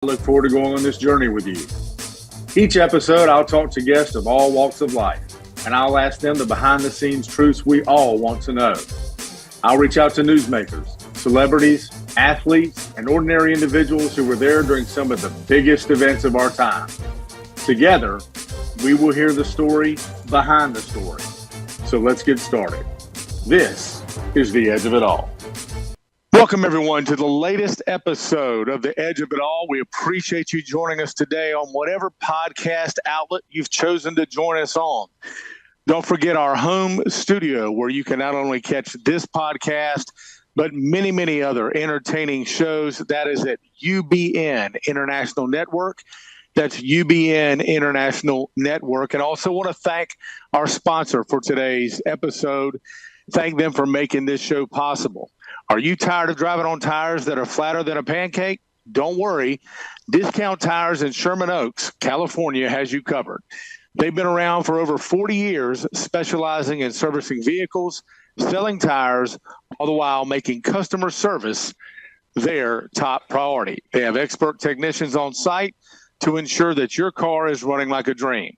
look forward to going on this journey with you. Each episode, I'll talk to guests of all walks of life, and I'll ask them the behind-the-scenes truths we all want to know. I'll reach out to newsmakers, celebrities, athletes, and ordinary individuals who were there during some of the biggest events of our time. Together, we will hear the story behind the story. So let's get started. This is The Edge of It All. Welcome, everyone, to the latest episode of The Edge of It All. We appreciate you joining us today on whatever podcast outlet you've chosen to join us on. Don't forget our home studio, where you can not only catch this podcast, but many, many other entertaining shows. That is at UBN International Network. That's UBN International Network. And also want to thank our sponsor for today's episode. Thank them for making this show possible. Are you tired of driving on tires that are flatter than a pancake? Don't worry. Discount Tires in Sherman Oaks, California has you covered. They've been around for over 40 years, specializing in servicing vehicles, selling tires, all the while making customer service their top priority. They have expert technicians on site to ensure that your car is running like a dream.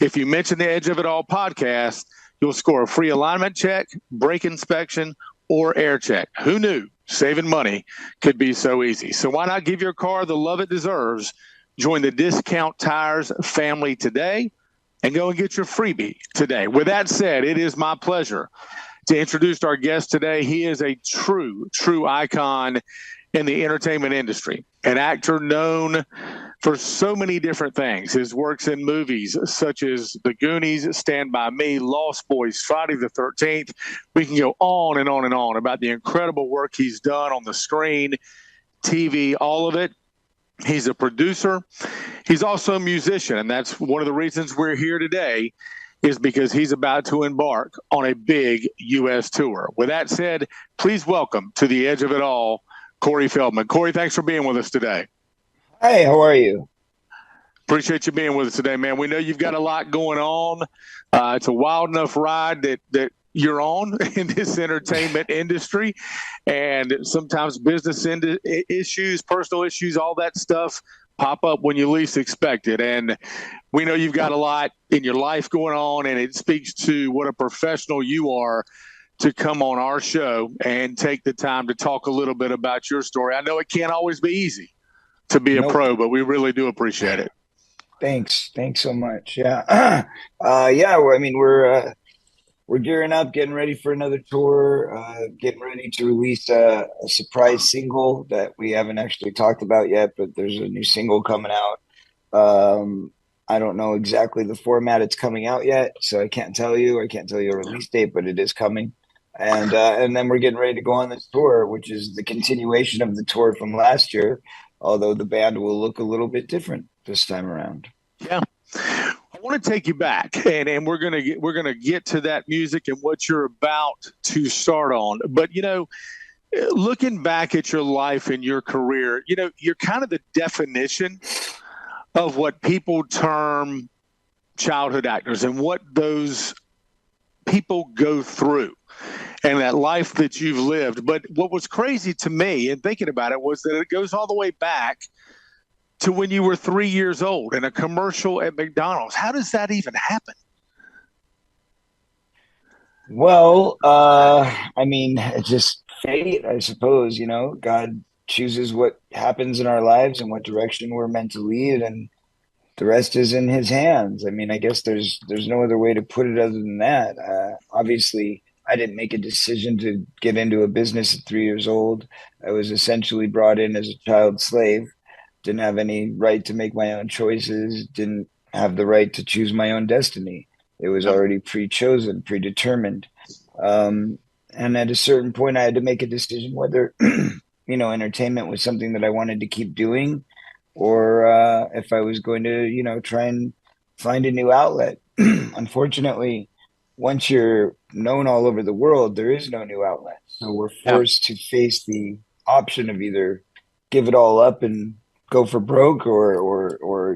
If you mention the Edge of It All podcast, you'll score a free alignment check, brake inspection, or air check. Who knew saving money could be so easy? So why not give your car the love it deserves? Join the Discount Tires family today and go and get your freebie today. With that said, it is my pleasure to introduce our guest today. He is a true icon in the entertainment industry, an actor known for so many different things. His works in movies such as The Goonies, Stand By Me, Lost Boys, Friday the 13th. We can go on and on and on about the incredible work he's done on the screen, TV, all of it. He's a producer. He's also a musician, and that's one of the reasons we're here today, is because he's about to embark on a big U.S. tour. With that said, please welcome to the Edge of It All, Corey Feldman. Corey, thanks for being with us today. Hey, how are you? Appreciate you being with us today, man. We know you've got a lot going on. It's a wild enough ride that you're on in this entertainment industry, and sometimes business issues, personal issues, all that stuff pop up when you least expect it. And we know you've got a lot in your life going on, and it speaks to what a professional you are to come on our show and take the time to talk a little bit about your story. I know it can't always be easy to be a pro, but we really do appreciate it. Thanks so much. Yeah. Well, I mean, we're gearing up, getting ready for another tour, getting ready to release a surprise single that we haven't actually talked about yet, but there's a new single coming out. I don't know exactly the format it's coming out yet, so I can't tell you a release date, but it is coming. And then we're getting ready to go on this tour, which is the continuation of the tour from last year, although the band will look a little bit different this time around. Yeah. I want to take you back, and we're gonna get to that music and what you're about to start on. But looking back at your life and your career, you're kind of the definition of what people term childhood actors and what those people go through and that life that you've lived. But what was crazy to me in thinking about it was that it goes all the way back to when you were 3 years old in a commercial at McDonald's. How does that even happen? Well, I mean, it's just fate, I suppose. God chooses what happens in our lives and what direction we're meant to lead, and the rest is in his hands. I mean, I guess there's no other way to put it other than that. Obviously, I didn't make a decision to get into a business at 3 years old. I was essentially brought in as a child slave. Didn't have any right to make my own choices. Didn't have the right to choose my own destiny. It was already pre-chosen, predetermined. And at a certain point, I had to make a decision whether, entertainment was something that I wanted to keep doing, or if I was going to, try and find a new outlet. Unfortunately, once you're known all over the world, there is no new outlet. So we're forced to face the option of either give it all up and go for broke, or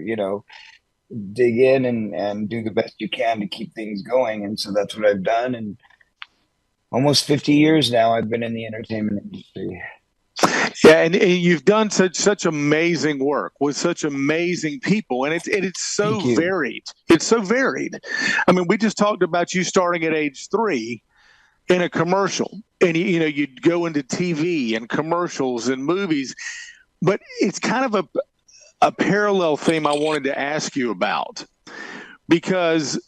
dig in and do the best you can to keep things going. And so that's what I've done. And almost 50 years now, I've been in the entertainment industry. Yeah, and you've done such amazing work with such amazing people, and it's so Thank you. varied. It's so varied. I mean, we just talked about you starting at age 3 in a commercial, and you'd go into TV and commercials and movies, but it's kind of a parallel theme I wanted to ask you about, because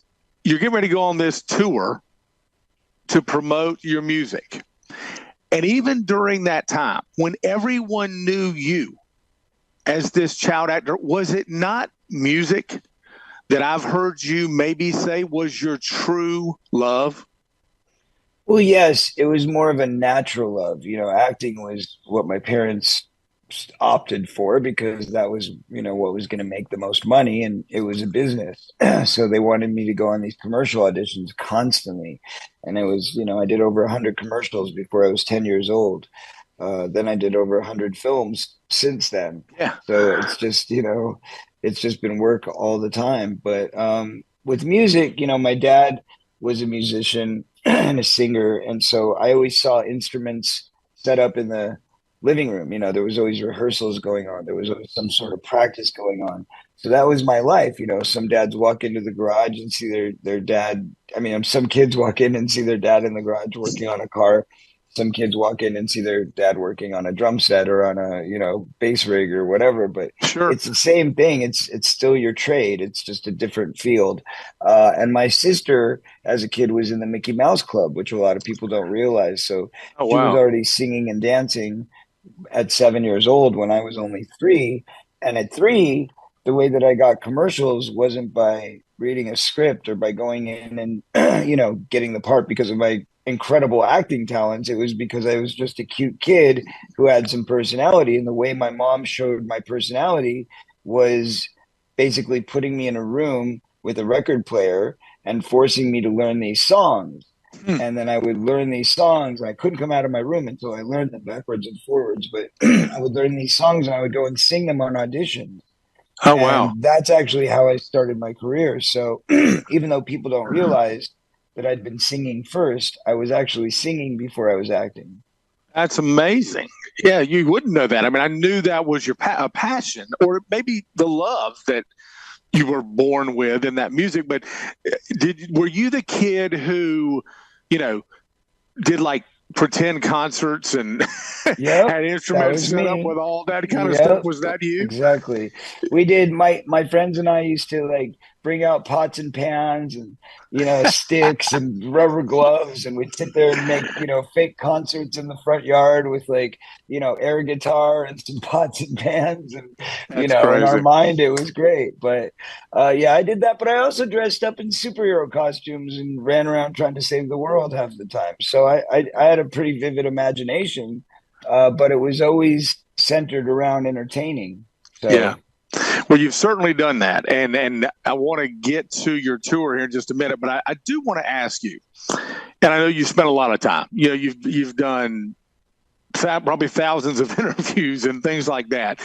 you're getting ready to go on this tour to promote your music. And even during that time, when everyone knew you as this child actor, was it not music that I've heard you maybe say was your true love? Well, yes, it was more of a natural love. Acting was what my parents opted for because that was, what was going to make the most money, and it was a business. So they wanted me to go on these commercial auditions constantly. And it was, I did over 100 commercials before I was 10 years old. Then I did over 100 films since then. Yeah. So it's just been work all the time. But with music, my dad was a musician and a singer. And so I always saw instruments set up in the living room. There was always rehearsals going on. There was always some sort of practice going on. So that was my life. Some dads walk into the garage and see their dad. I mean, some kids walk in and see their dad in the garage working on a car. Some kids walk in and see their dad working on a drum set or on a, bass rig or whatever, but Sure. It's the same thing. It's still your trade. It's just a different field. And my sister, as a kid, was in the Mickey Mouse Club, which a lot of people don't realize. So Oh, she was wow. already singing and dancing at 7 years old when I was only 3. And at 3, the way that I got commercials wasn't by reading a script or by going in and, getting the part because of my incredible acting talents. It was because I was just a cute kid who had some personality. And the way my mom showed my personality was basically putting me in a room with a record player and forcing me to learn these songs. Hmm. And then I would learn these songs. I couldn't come out of my room until I learned them backwards and forwards. But I would learn these songs and I would go and sing them on auditions. Oh, And wow. that's actually how I started my career. So even though people don't realize that I'd been singing first, I was actually singing before I was acting. That's amazing. Yeah, you wouldn't know that. I mean, I knew that was your passion, or maybe the love that you were born with in that music. But were you the kid who, you know, did like pretend concerts and Yep, had that instruments was set up me. with all that kind of stuff? Yep, Was that you? exactly. We did. My friends and I used to like bring out pots and pans and sticks and rubber gloves, and we'd sit there and make fake concerts in the front yard with like air guitar and some pots and pans, and That's in our crazy. mind it was great. But yeah, I did that. But I also dressed up in superhero costumes and ran around trying to save the world half the time. So I had a pretty vivid imagination, but it was always centered around entertaining. Yeah. So Well, you've certainly done that, and I want to get to your tour here in just a minute, but I do want to ask you, and I know you spent a lot of time. You've done probably thousands of interviews and things like that,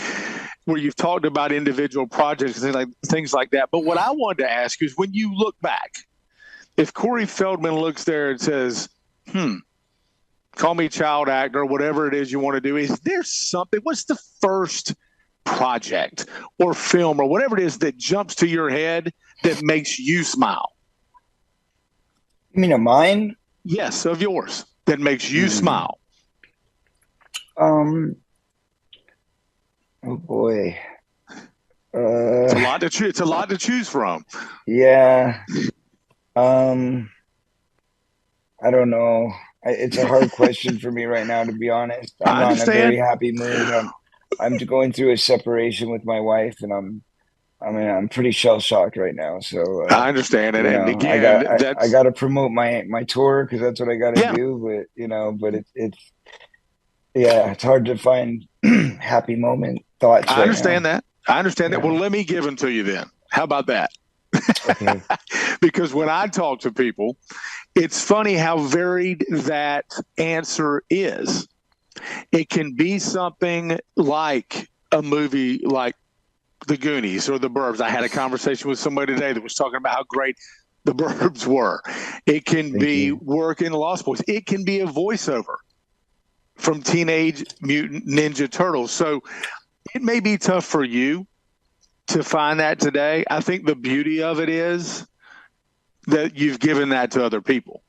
where you've talked about individual projects and things like that. But what I wanted to ask you is, when you look back, if Corey Feldman looks there and says, call me child actor, whatever it is you want to do, is there something? What's the first project or film or whatever it is that jumps to your head that makes you smile? you mean of mine? Yes, of yours, that makes you Hmm. smile. Um. Oh boy. It's a Uh. lot to choose. It's a lot to choose from. Yeah. Um. I don't know. It's a hard question for me right now, to be honest. I'm I not in a very understand. happy mood. I'm going through a separation with my wife, and I'm pretty shell shocked right now. So I understand, and I again, I that's got to promote my tour because that's what I got to yeah. do. But but it's yeah, it's hard to find happy moment thoughts I right now. understand that. I understand that. Well, Yeah. let me give them to you then. How about that? Okay. Because when I talk to people, it's funny how varied that answer is. It can be something like a movie like The Goonies or The Burbs. I had a conversation with somebody today that was talking about how great The Burbs were. It can Thank be you. work in Lost Boys. It can be a voiceover from Teenage Mutant Ninja Turtles. So it may be tough for you to find that today. I think the beauty of it is that you've given that to other people.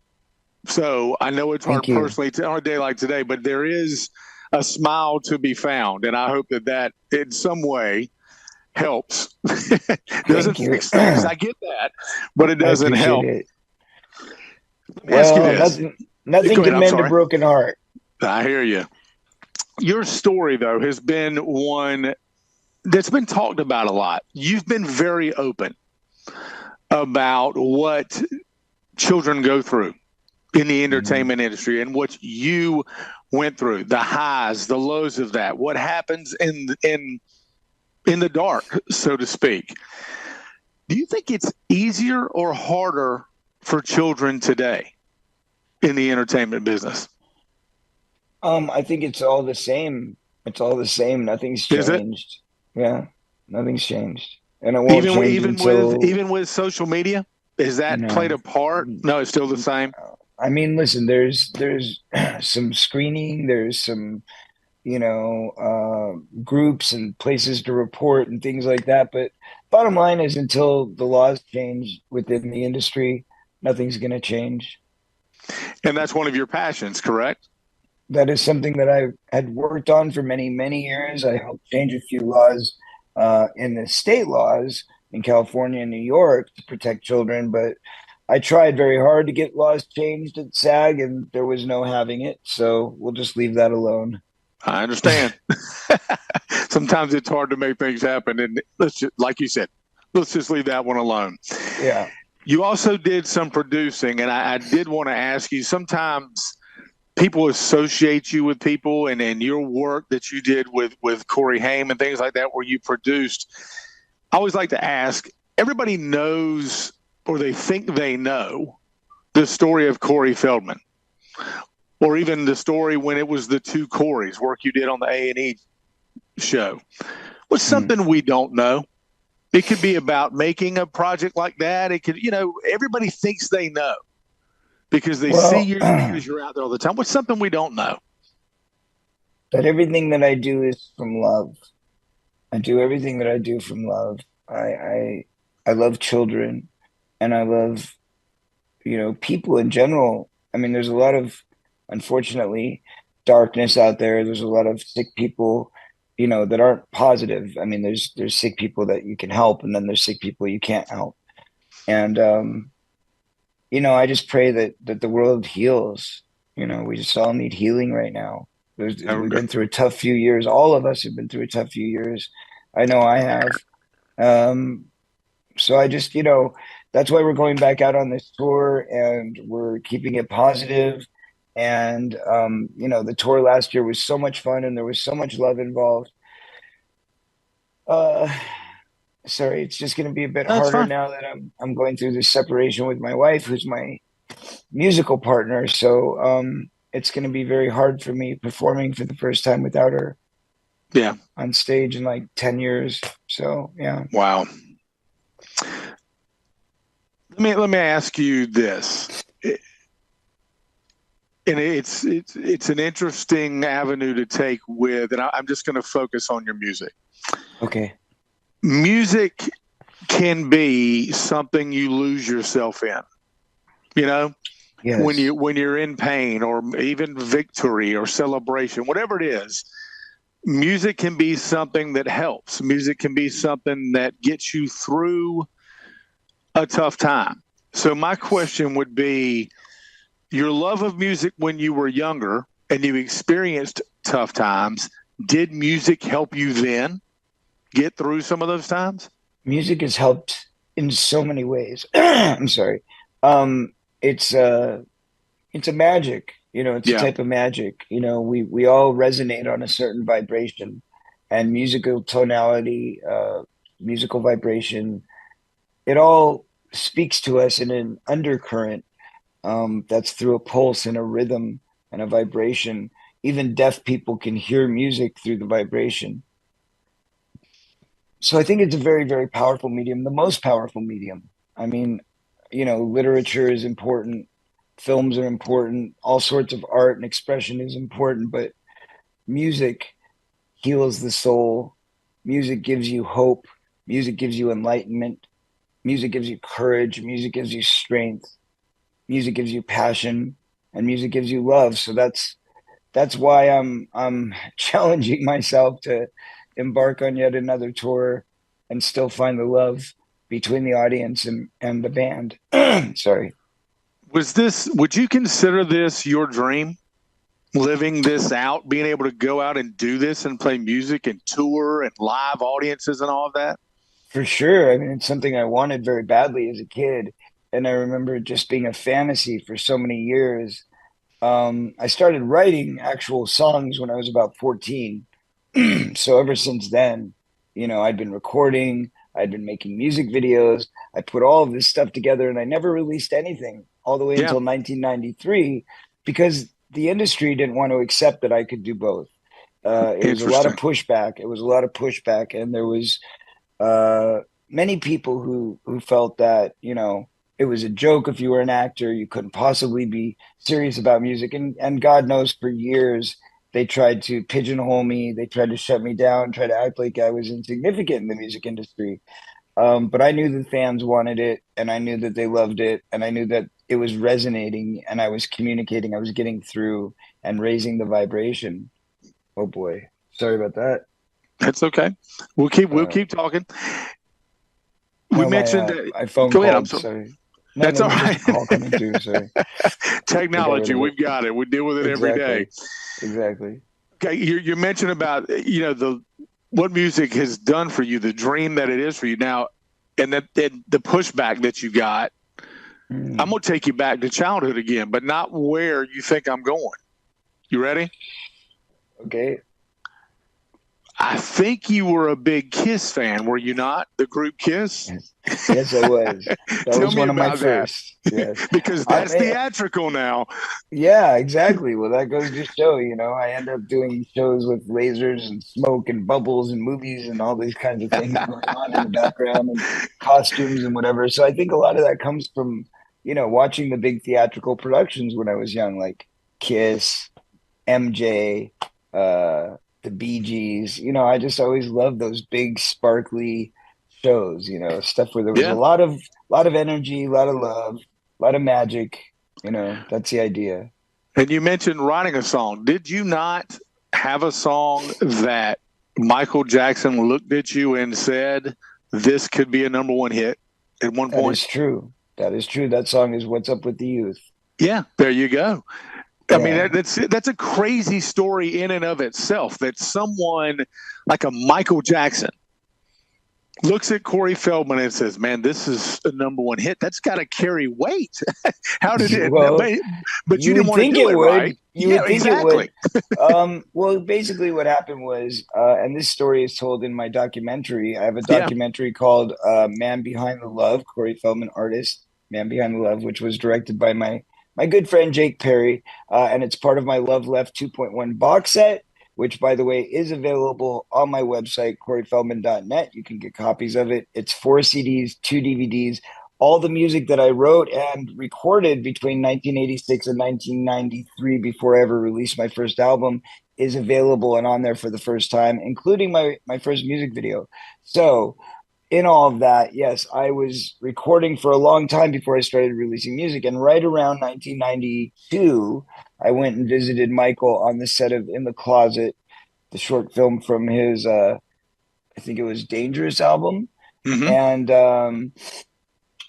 So I know it's Thank hard you. personally on a day like today, but there is a smile to be found. And I hope that in some way helps. Doesn't Thank you. fix things. I I get that, but it doesn't appreciate help. it. Let me ask you Well, this. nothing Go ahead. can I'm mend a sorry. broken heart. I hear you. Your story, though, has been one that's been talked about a lot. You've been very open about what children go through in the entertainment industry and what you went through, the highs, the lows of that, what happens in the dark, so to speak. Do you think it's easier or harder for children today in the entertainment business? I think it's all the same. It's all the same. Nothing's Is it? changed. Yeah, nothing's changed, and it won't Even change even with until even with social media, has that played no. a part? No, it's still the same. I mean, listen, there's some screening, there's some, groups and places to report and things like that. But bottom line is, until the laws change within the industry, nothing's going to change. And that's one of your passions, correct? That is something that I had worked on for many, many years. I helped change a few laws in the state laws in California and New York to protect children, but I tried very hard to get laws changed at SAG, and there was no having it. So we'll just leave that alone. I understand. Sometimes it's hard to make things happen, and let's just, like you said, let's just leave that one alone. Yeah. You also did some producing, and I did want to ask you. Sometimes people associate you with people, and your work that you did with Corey Haim and things like that, where you produced. I always like to ask. Everybody knows, or they think they know, the story of Corey Feldman, or even the story when it was the two Coreys, work you did on the A&E show. What's something we don't know? It could be about making a project like that. It could, everybody thinks they know because they see Well, you because you're out there all the time. What's something we don't know? that everything that I do is from love. I do everything that I do from love. I love children, and I love, people in general. I mean, there's a lot of, unfortunately, darkness out there. There's a lot of sick people, that aren't positive. I mean, there's sick people that you can help, and then there's sick people you can't help. And I just pray that the world heals. We just all need healing right now. We've been through a tough few years. All of us have been through a tough few years. I know I have. Um, so I just, that's why we're going back out on this tour, and we're keeping it positive. And the tour last year was so much fun, and there was so much love involved. Uh, Sorry, it's just going to be a bit That's harder fine. now that I'm going through this separation with my wife, who's my musical partner. So it's going to be very hard for me performing for the first time without her Yeah. on stage in like 10 years. So yeah. Wow. Let me ask you this. And it's an interesting avenue to take with, and I'm just going to focus on your music. Okay. Music can be something you lose yourself in. Yes. When you're in pain or even victory or celebration, whatever it is, music can be something that helps. Music can be something that gets you through a tough time. So my question would be, your love of music when you were younger and you experienced tough times, did music help you then get through some of those times? Music has helped in so many ways. I'm sorry. Um, it's it's a magic, it's a Yeah. type of magic. We all resonate on a certain vibration, and musical tonality, musical vibration, it all speaks to us in an undercurrent, that's through a pulse and a rhythm and a vibration. Even deaf people can hear music through the vibration. So I think it's a very, very powerful medium, the most powerful medium. I mean, literature is important, films are important, all sorts of art and expression is important, but music heals the soul. Music gives you hope. Music gives you enlightenment. Music gives you courage. Music gives you strength. Music gives you passion, and music gives you love. So that's why I'm challenging myself to embark on yet another tour and still find the love between the audience and the band. Sorry. Would you consider this your dream? Living this out, being able to go out and do this and play music and tour and live audiences and all of that? For sure. I mean, it's something I wanted very badly as a kid. And I remember it just being a fantasy for so many years. I started writing actual songs when I was about 14. So ever since then, I'd been recording, I'd been making music videos. I put all of this stuff together and I never released anything all the way Yeah, until 1993 because the industry didn't want to accept that I could do both. It was a lot of interesting. pushback. It was a lot of pushback, and there was uh, many people who felt that it was a joke if you were an actor. You couldn't possibly be serious about music, and God knows for years they tried to pigeonhole me. They tried to shut me down, try to act like I was insignificant in the music industry. But I knew the fans wanted it, and I knew that they loved it, and I knew that it was resonating, and I was communicating. I was getting through and raising the vibration. Oh boy, sorry about that. That's okay. We'll Uh, keep talking. We no, mentioned my phone go ahead. I'm called. sorry. Sorry. No, That's no, all there's just right. a call coming through. Sorry, I got rid Technology, of it. we've got it. We deal with it every day. Exactly, exactly. Okay, you mentioned about the what music has done for you, the dream that it is for you now, and the pushback that you got. I'm Mm, gonna take you back to childhood again, but not where you think I'm going. You ready? okay. I think you were a big Kiss fan, were you not? The group Kiss. Yes, yes, I was. That Tell was me one of my about that, first. Yes, because I that's mean, theatrical now. yeah, exactly. Well, that goes to show, I end up doing shows with lasers and smoke and bubbles and movies and all these kinds of things going on in the background and costumes and whatever. So I think a lot of that comes from, watching the big theatrical productions when I was young, like Kiss, MJ, uh, the Bee Gees. I just always loved those big, sparkly shows. Stuff where there was a Yeah. lot of energy, a lot of love, a lot of magic. That's the idea. And you mentioned writing a song. Did you not have a song that Michael Jackson looked at you and said, "This could be a number one hit" at one That point? is true. That is true. That song is "What's Up with the Youth." Yeah, there you go. I mean, Yeah, that's a crazy story in and of itself. That someone like a Michael Jackson looks at Corey Feldman and says, "Man, this is a number one hit. That's got to carry weight." How did it? well, But you you didn't would want to think do it it, would. right? You Yeah, would think it would. exactly. Well, basically, what happened was, and this story is told in my documentary. I have a Yeah. documentary called "Man Behind the Love," Corey Feldman artist, "Man Behind the Love," which was directed by my good friend Jake Perry, and it's part of my Love Left 2.1 box set, which, by the way, is available on my website, coreyfeldman.net. You can get copies of it. It's 4 CDs, 2 DVDs, all the music that I wrote and recorded between 1986 and 1993 before I ever released my first album is available and on there for the first time, including my first music video. So, in all of that, yes, I was recording for a long time before I started releasing music. And right around 1992, I went and visited Michael on the set of In the Closet, the short film from his, I think it was Dangerous album. Hmm.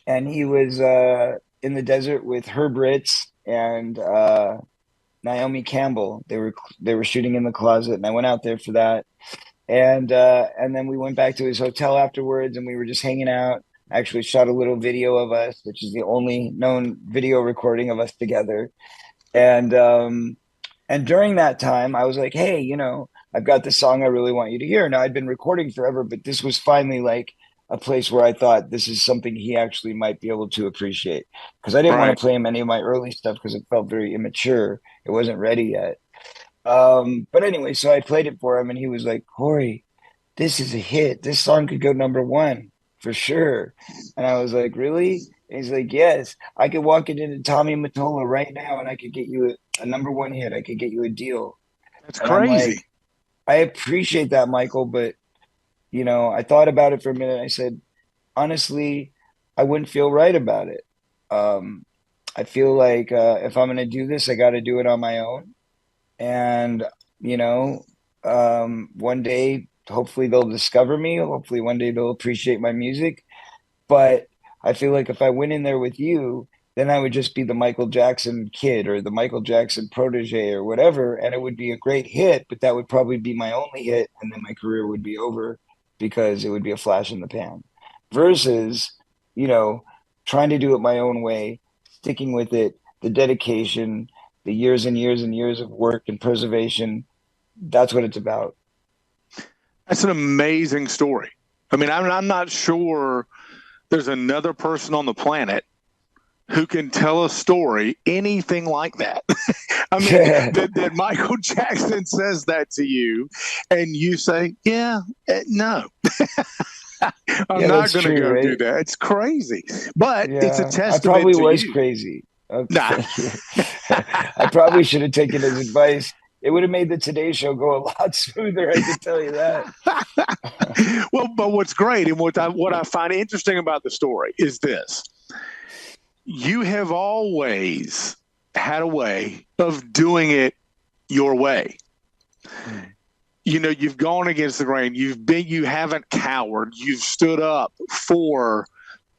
And he was in the desert with Herb Ritz and Naomi Campbell. They were shooting In the Closet, and I went out there for that. And then we went back to his hotel afterwards, and we were just hanging out. I actually shot a little video of us, which is the only known video recording of us together. And during that time, I was like, hey, I've got this song I really want you to hear. Now, I'd been recording forever, but this was finally like a place where I thought this is something he actually might be able to appreciate. Because I didn't want Right. to play him any of my early stuff because it felt very immature. It wasn't ready yet. But anyway, so I played it for him, and he was like, Corey, this is a hit. This song could go number one for sure. And I was like, really? And he's like, yes, I could walk it into Tommy Mottola right now and I could get you a number one hit. I could get you a deal. That's And I'm like, crazy. I appreciate that, Michael, but I thought about it for a minute. I said, honestly, I wouldn't feel right about it. Um, I feel like if I'm going to do this, I got to do it on my own. And, you know, one day, hopefully they'll discover me. Hopefully one day they'll appreciate my music. But I feel like if I went in there with you, then I would just be the Michael Jackson kid or the Michael Jackson protege or whatever, and it would be a great hit, but that would probably be my only hit, and then my career would be over because it would be a flash in the pan. Versus, you know, trying to do it my own way, sticking with it, the dedication, the years and years and years of work and preservation. That's what it's about. That's an amazing story. I mean, I'm not sure there's another person on the planet who can tell a story anything like that. I mean, that Michael Jackson says that to you, and you say, "Yeah, no, I'm Yeah, not that's going to true, go do right? that." It's crazy, but it's a Yeah, I testament probably to was you. crazy. Nah. Thank you. I probably should have taken his advice. It would have made the Today Show go a lot smoother, I can tell you that. Well, but what's great and what I find interesting about the story is this: you have always had a way of doing it your way. You've gone against the grain. You haven't cowered. You've stood up for.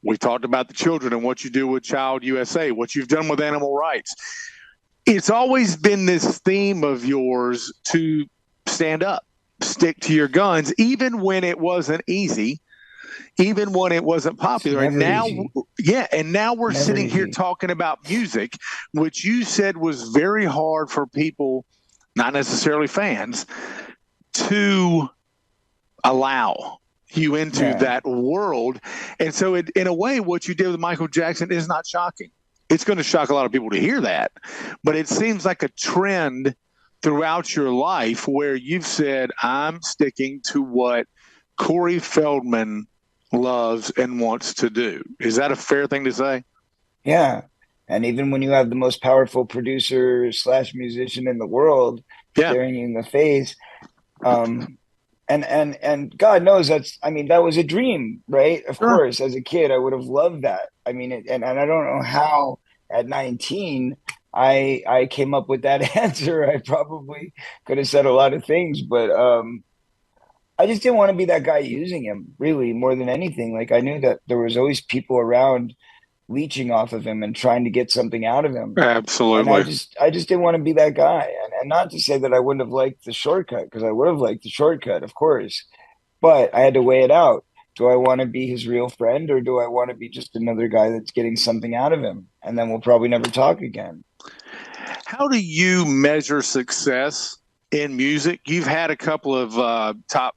We talked about the children and what you do with Child USA, what you've done with animal rights. It's always been this theme of yours to stand up, stick to your guns, even when it wasn't easy, even when it wasn't It's popular. And never now, easy. yeah, and now we're Never sitting here easy. talking about music, which you said was very hard for people, not necessarily fans, to allow you into Yeah. that world. And so, in a way, what you did with Michael Jackson is not shocking. It's going to shock a lot of people to hear that, but it seems like a trend throughout your life where you've said, I'm sticking to what Corey Feldman loves and wants to do. Is that a fair thing to say? Yeah. And even when you have the most powerful producer slash musician in the world Yeah, staring you in the face, um, and God knows that was a dream, right? Of sure. course, as a kid, I would have loved that. I mean, and I don't know how at 19 I came up with that answer. I probably could have said a lot of things, but I just didn't want to be that guy using him really more than anything. Like I knew that there was always people around leeching off of him and trying to get something out of him. And I Absolutely. just I just didn't want to be that guy. And not to say that I wouldn't have liked the shortcut, because I would have liked the shortcut, of course. But I had to weigh it out. Do I want to be his real friend, or do I want to be just another guy that's getting something out of him? And then we'll probably never talk again. How do you measure success in music? You've had a couple of top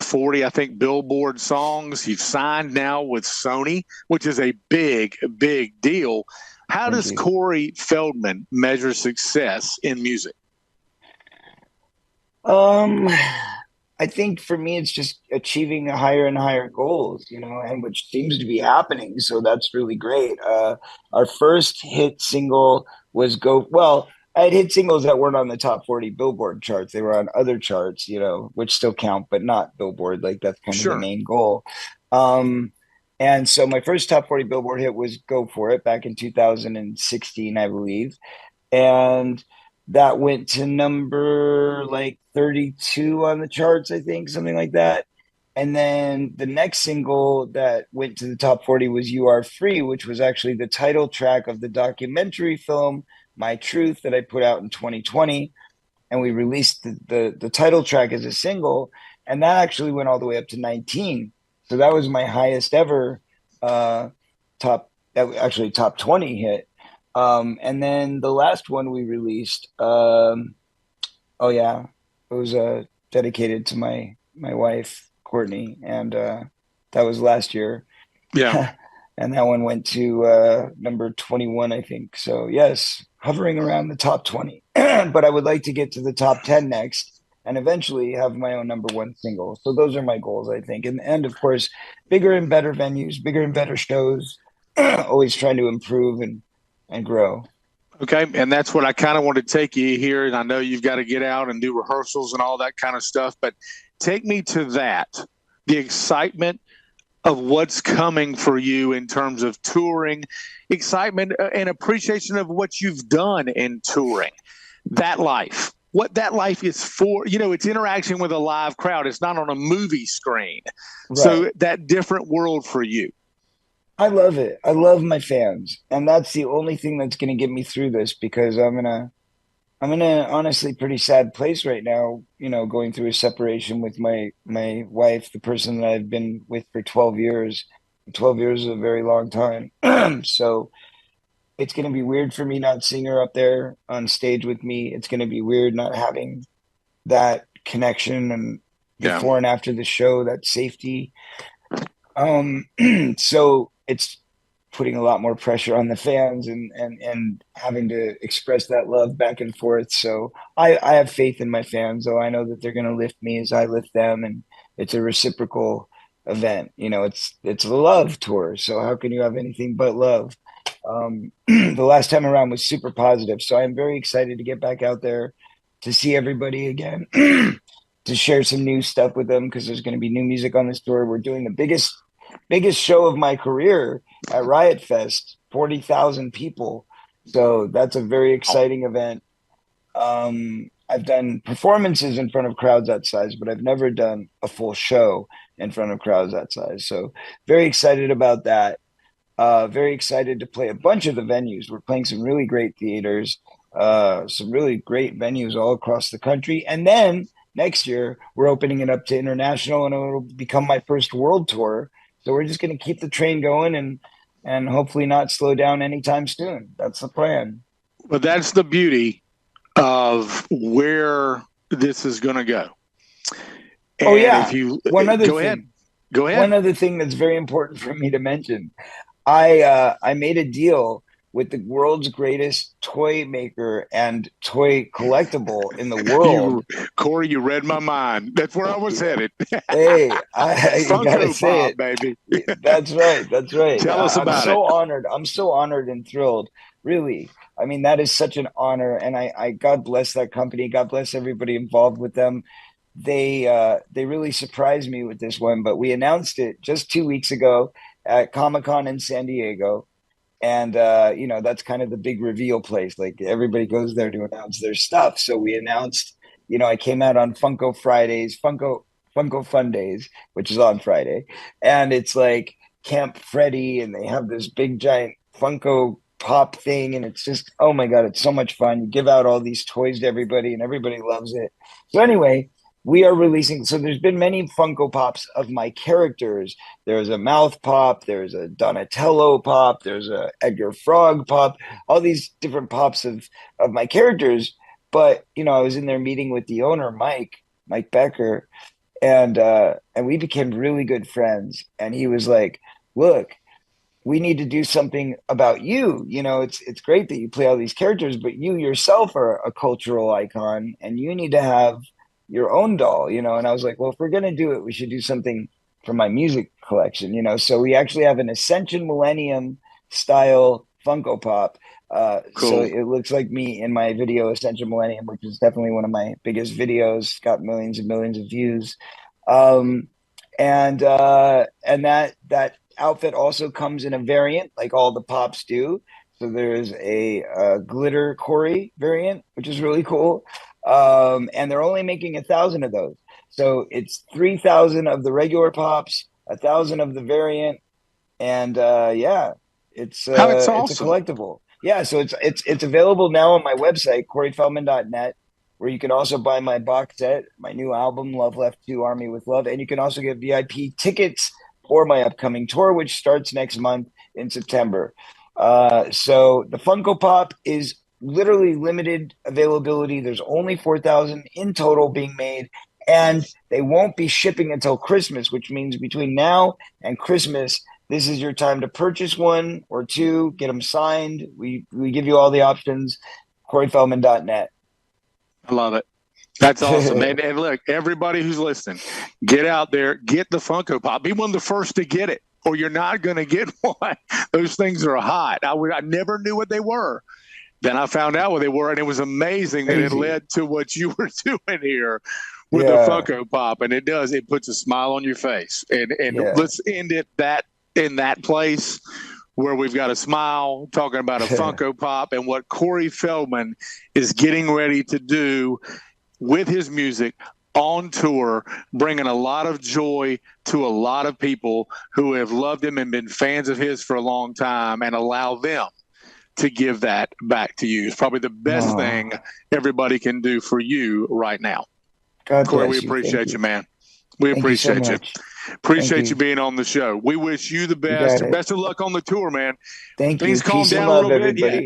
40, I think, Billboard songs. You've signed now with Sony, which is a big, big deal. How Thank does you. Corey Feldman measure success in music? Um, I think for me, it's just achieving higher and higher goals, and which seems to be happening. So that's really great. Our first hit single was Go. Well, I had hit singles that weren't on the top 40 Billboard charts. They were on other charts, which still count, but not Billboard. Like that's kind of the Sure. main goal. Um, and so my first top 40 Billboard hit was Go For It back in 2016, I believe, and that went to number like 32 on the charts, I think, something like that. And then the next single that went to the top 40 was You Are Free, which was actually the title track of the documentary film My Truth that I put out in 2020. And we released the title track as a single, and that actually went all the way up to 19. So that was my highest ever uh, actually top 20 hit. And then the last one we released, oh yeah, it was dedicated to my wife Courtney, and that was last year, Yeah. and that one went to number 21, I think. So yes, hovering around the top 20, but I would like to get to the top 10 next. And eventually have my own number one single. So those are my goals, I think. And of course, bigger and better venues, bigger and better shows, always trying to improve and grow. Okay, and that's what I kind of want to take you here. And I know you've got to get out and do rehearsals and all that kind of stuff, but take me to that, the excitement of what's coming for you in terms of touring, excitement and appreciation of what you've done in touring, that life, what that life is for. It's interaction with a live crowd. It's not on a movie screen. Right. So that different world for you. I love it. I love my fans, and that's the only thing that's going to get me through this, because I'm in a honestly pretty sad place right now, going through a separation with my wife, the person that I've been with for 12 years. 12 years is a very long time. So it's going to be weird for me not seeing her up there on stage with me. It's going to be weird not having that connection and before and after the show, that safety. So it's putting a lot more pressure on the fans and having to express that love back and forth. So I have faith in my fans, though. I know that they're going to lift me as I lift them, and it's a reciprocal event. It's a love tour. So how can you have anything but love? The last time around was super positive. So I'm very excited to get back out there to see everybody again, to share some new stuff with them, because there's going to be new music on this tour. We're doing the biggest show of my career at Riot Fest, 40,000 people. So that's a very exciting event. I've done performances in front of crowds that size, but I've never done a full show in front of crowds that size. So very excited about that. Very excited to play a bunch of the venues. We're playing some really great theaters, some really great venues all across the country. And then next year, we're opening it up to international, and it'll become my first world tour. So we're just going to keep the train going and hopefully not slow down anytime soon. That's the plan. But that's the beauty of where this is going to go. And oh yeah. Go ahead. One other thing that's very important for me to mention. I made a deal with the world's greatest toy maker and toy collectible in the world. Corey, you read my mind. That's where I was headed. Hey, you gotta say Pop, it, baby. That's right. Tell us about it. I'm so honored and thrilled. Really. I mean, that is such an honor. And I God bless that company. God bless everybody involved with them. They really surprised me with this one, but we announced it just 2 weeks ago at Comic-Con in San Diego. And, that's kind of the big reveal place. Like, everybody goes there to announce their stuff. So we announced, I came out on Funko Fun Days, which is on Friday. And it's like Camp Freddy, and they have this big giant Funko Pop thing. And it's just, oh my God, it's so much fun. You give out all these toys to everybody, and everybody loves it. So anyway, we are releasing. So there's been many Funko Pops of my characters. There's a Mouth Pop. There's a Donatello Pop. There's a Edgar Frog Pop. All these different pops of my characters. But I was in there meeting with the owner, Mike Becker, and we became really good friends. And he was like, "Look, we need to do something about you. It's great that you play all these characters, but you yourself are a cultural icon, and you need to have your own doll, And I was like, well, if we're going to do it, we should do something for my music collection, So we actually have an Ascension Millennium style Funko Pop. Cool. So it looks like me in my video Ascension Millennium, which is definitely one of my biggest videos, got millions and millions of views. And that outfit also comes in a variant, like all the pops do. So there's a glitter Corey variant, which is really cool. And they're only making 1,000 of those. So it's 3,000 of the regular pops, 1,000 of the variant. And it's awesome. It's a collectible. Yeah. So it's available now on my website, CoreyFeldman.net, where you can also buy my box set, my new album, Love Left 2 Army with Love. And you can also get VIP tickets for my upcoming tour, which starts next month in September. So the Funko Pop is literally limited availability. There's only 4,000 in total being made, and they won't be shipping until Christmas, which means between now and Christmas, this is your time to purchase one or two, get them signed. We give you all the options. CoreyFeldman.net. I love it. That's awesome, man. And look, everybody who's listening, get out there, get the Funko Pop. Be one of the first to get it, or you're not going to get one. Those things are hot. I never knew what they were. Then I found out what they were, and it was amazing that it led to what you were doing here with the Funko Pop. And it does. It puts a smile on your face. And let's end it in that place where we've got a smile talking about a Funko Pop and what Corey Feldman is getting ready to do with his music on tour, bringing a lot of joy to a lot of people who have loved him and been fans of his for a long time, and allow them to give that back to you. It's probably the best thing everybody can do for you right now. Corey, we appreciate you, man. We appreciate you. Appreciate you being on the show. We wish you the best. Best of luck on the tour, man. Thank you. Things calm down a little bit. Yeah.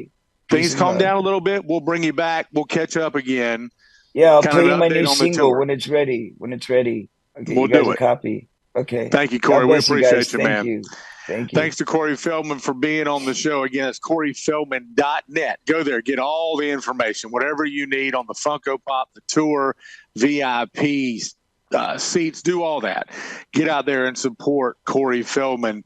Things calm down a little bit. We'll bring you back. We'll catch up again. Yeah, I'll play you my new single when it's ready. I'll get you guys a copy. Okay. Thank you, Corey. We appreciate you, man. Thank you. Thanks to Corey Feldman for being on the show. Again, it's CoreyFeldman.net. Go there, get all the information, whatever you need on the Funko Pop, the tour, VIPs, seats, do all that. Get out there and support Corey Feldman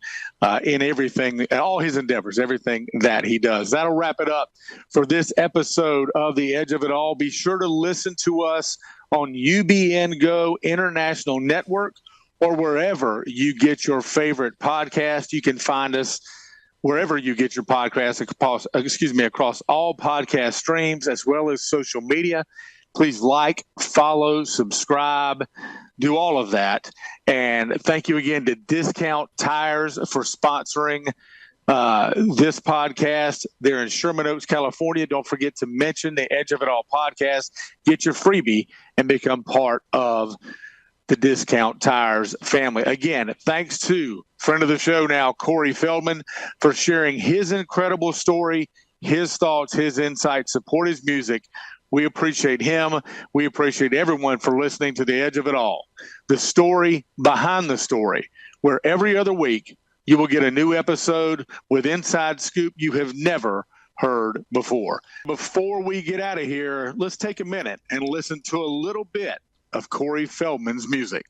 in everything, all his endeavors, everything that he does. That'll wrap it up for this episode of The Edge of It All. Be sure to listen to us on UBN Go International Network, or wherever you get your favorite podcast. You can find us wherever you get your podcast, across all podcast streams as well as social media. Please like, follow, subscribe, do all of that. And thank you again to Discount Tires for sponsoring this podcast. They're in Sherman Oaks, California. Don't forget to mention the Edge of It All podcast. Get your freebie and become part of the Discount Tires family. Again, thanks to friend of the show now, Corey Feldman, for sharing his incredible story, his thoughts, his insights. Support his music. We appreciate him. We appreciate everyone for listening to The Edge of It All, the story behind the story, where every other week you will get a new episode with inside scoop you have never heard before. Before we get out of here, let's take a minute and listen to a little bit of Corey Feldman's music.